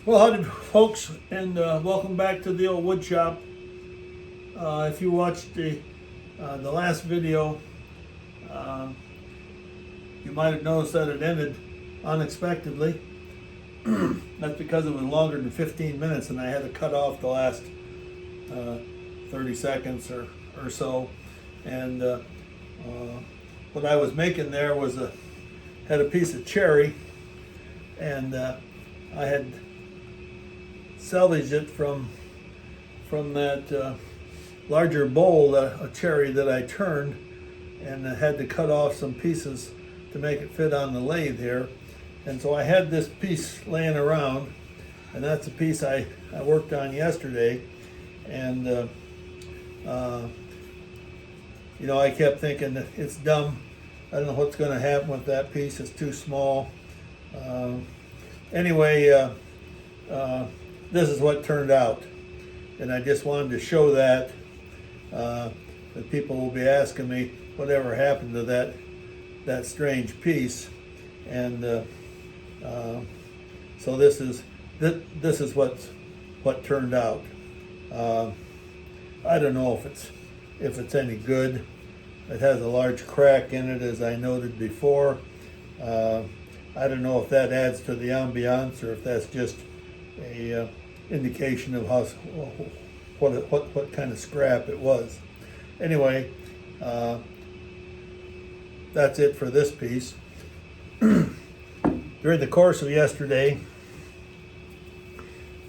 Well, howdy, folks, and welcome back to the old wood shop. If you watched the last video, you might have noticed that it ended unexpectedly. That's because it was longer than 15 minutes, and I had to cut off the last 30 seconds or so. And what I was making there was had a piece of cherry, and I had salvaged it from that larger bowl, a cherry that I turned, and I had to cut off some pieces to make it fit on the lathe here. And so I had this piece laying around, and that's a piece I worked on yesterday. And you know, I kept thinking that it's dumb. I don't know what's going to happen with that piece. It's too small. Anyway, this is what turned out, and I just wanted to show that people will be asking me whatever happened to that strange piece. And so this is what turned out. I don't know if it's any good. It has a large crack in it, as I noted before. I don't know if that adds to the ambiance or if that's just a indication of what kind of scrap it was. Anyway, that's it for this piece. During the course of yesterday,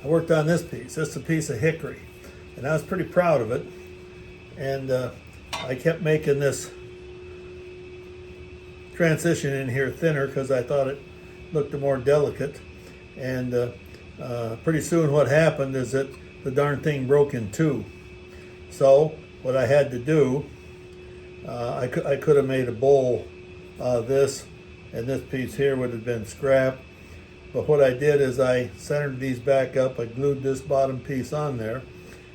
I worked on this piece. This is a piece of hickory, and I was pretty proud of it. And I kept making this transition in here thinner because I thought it looked more delicate. And pretty soon what happened is that the darn thing broke in two. So what I had to do, I could have made a bowl this, and this piece here would have been scrap. But what I did is I centered these back up. I glued this bottom piece on there,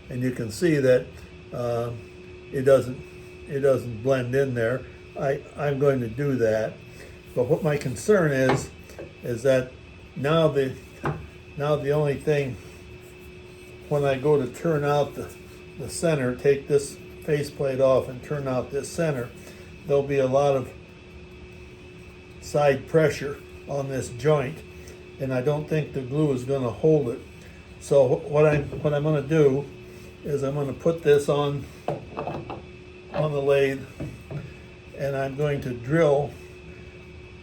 and you can see that it doesn't blend in there. I'm going to do that. But what my concern is that now the only thing, when I go to turn out the center, take this faceplate off and turn out this center, there'll be a lot of side pressure on this joint, and I don't think the glue is going to hold it. So what I'm going to do is I'm going to put this on the lathe, and I'm going to drill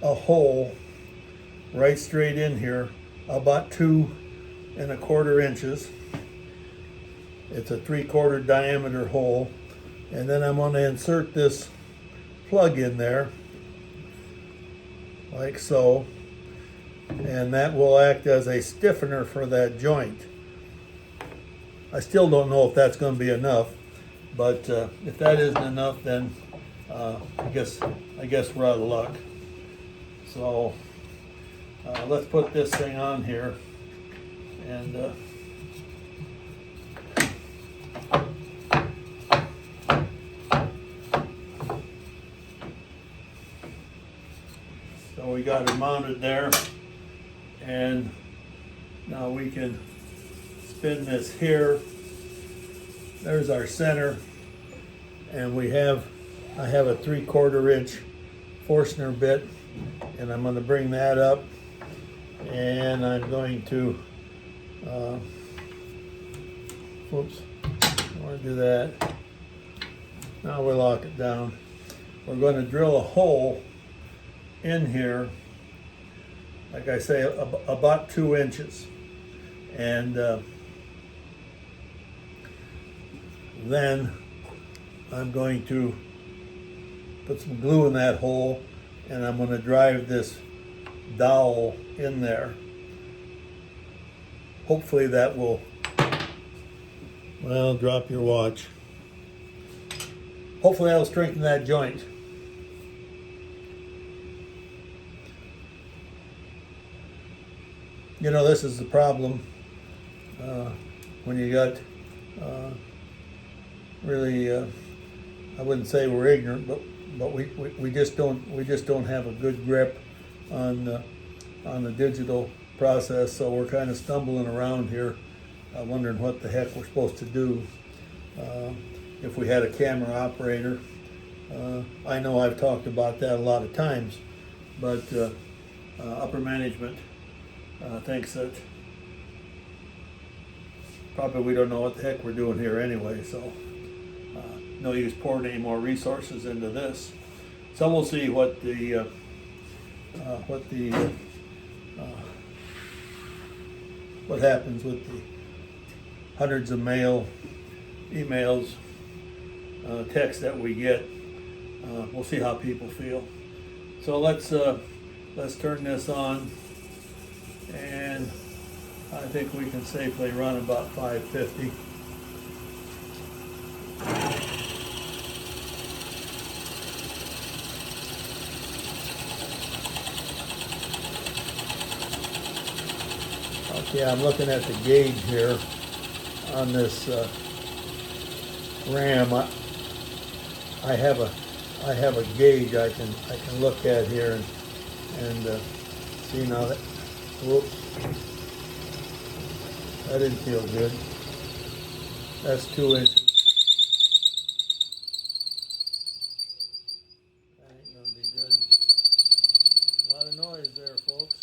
a hole right straight in here, about 2¼ inches. It's a 3/4 diameter hole, and then I'm going to insert this plug in there like so, and that will act as a stiffener for that joint. I still don't know if that's going to be enough, but if that isn't enough, then I guess we're out of luck. So let's put this thing on here, and so we got it mounted there, and now we can spin this here. There's our center, and I have a 3/4 inch Forstner bit, and I'm going to bring that up, and I'm going to whoops, I want to do that. Now we'll lock it down. We're going to drill a hole in here, like I say, about 2 inches, and then I'm going to put some glue in that hole, and I'm going to drive this dowel in there. Hopefully that will, well, drop your watch. Hopefully that'll strengthen that joint. You know, this is the problem when you got really, I wouldn't say we're ignorant, but we just don't have a good grip on the digital process, so we're kind of stumbling around here, wondering what the heck we're supposed to do. If we had a camera operator, I know I've talked about that a lot of times, but upper management thinks that probably we don't know what the heck we're doing here anyway, so no use pouring any more resources into this. So we'll see what happens with the hundreds of emails, texts that we get. We'll see how people feel. So let's turn this on, and I think we can safely run about 550. Okay, I'm looking at the gauge here on this RAM. I have a gauge I can look at here and see now that. Whoops, that didn't feel good. That's 2 inches. That ain't gonna be good. A lot of noise there, folks.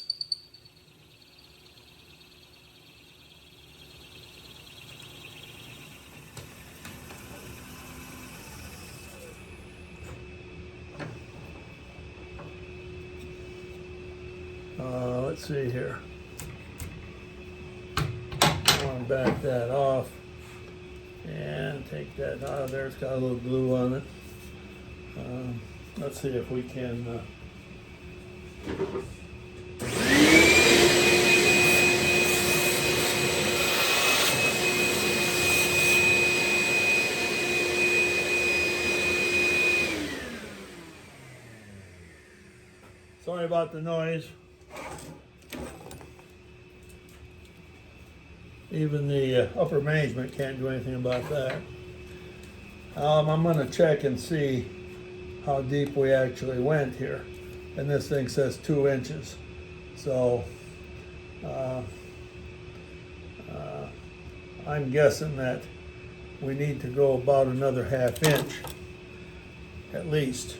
Let's see here. I want to back that off and take that out of there. It's got a little glue on it. Let's see if we can. Sorry about the noise. Even the upper management can't do anything about that. I'm going to check and see how deep we actually went here. And this thing says 2 inches. So I'm guessing that we need to go about another ½ inch at least.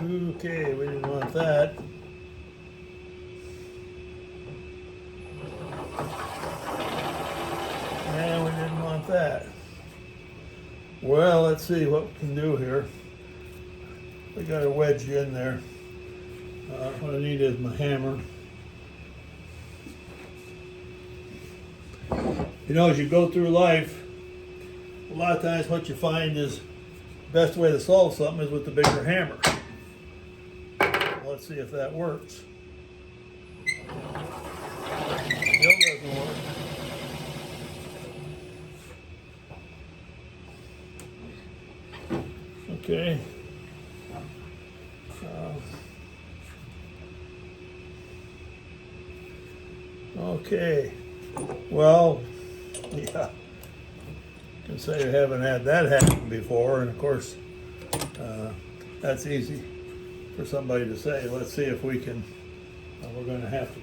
Okay, we didn't want that. And we didn't want that. Well, let's see what we can do here. We got it wedged in there. What I need is my hammer. You know, as you go through life, a lot of times what you find is the best way to solve something is with the bigger hammer. Let's see if that works. Still doesn't work. Okay. Okay. Well, yeah. I can say I haven't had that happen before, and of course, that's easy for somebody to say. Let's see if we can. We're going to have to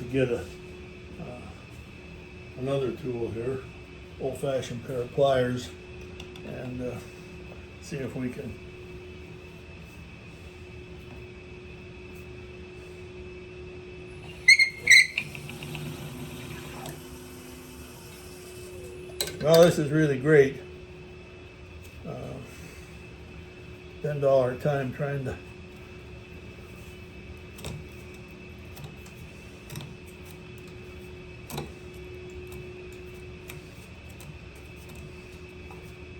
get another tool here, old-fashioned pair of pliers, and see if we can. Well, this is really great. Spend all our time trying to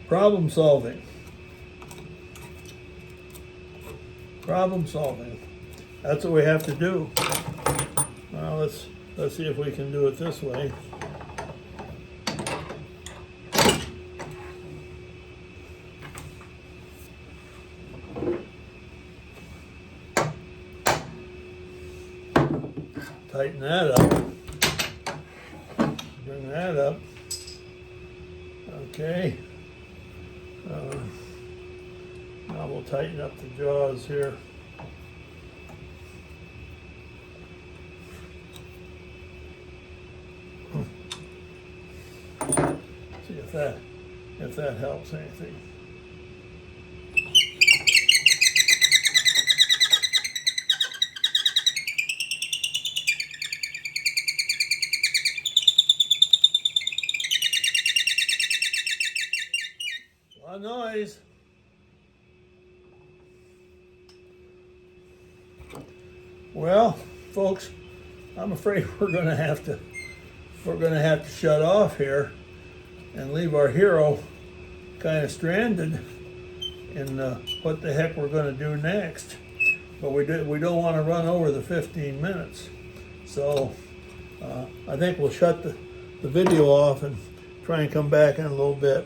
Problem solving. Problem solving. That's what we have to do. Well, let's see if we can do it this way. Tighten that up. Bring that up. Okay. Now we'll tighten up the jaws here. See if that helps anything. A lot of noise. Well, folks, I'm afraid we're going to have to shut off here and leave our hero kind of stranded in what the heck we're going to do next. But we don't want to run over the 15 minutes. So I think we'll shut the video off and try and come back in a little bit.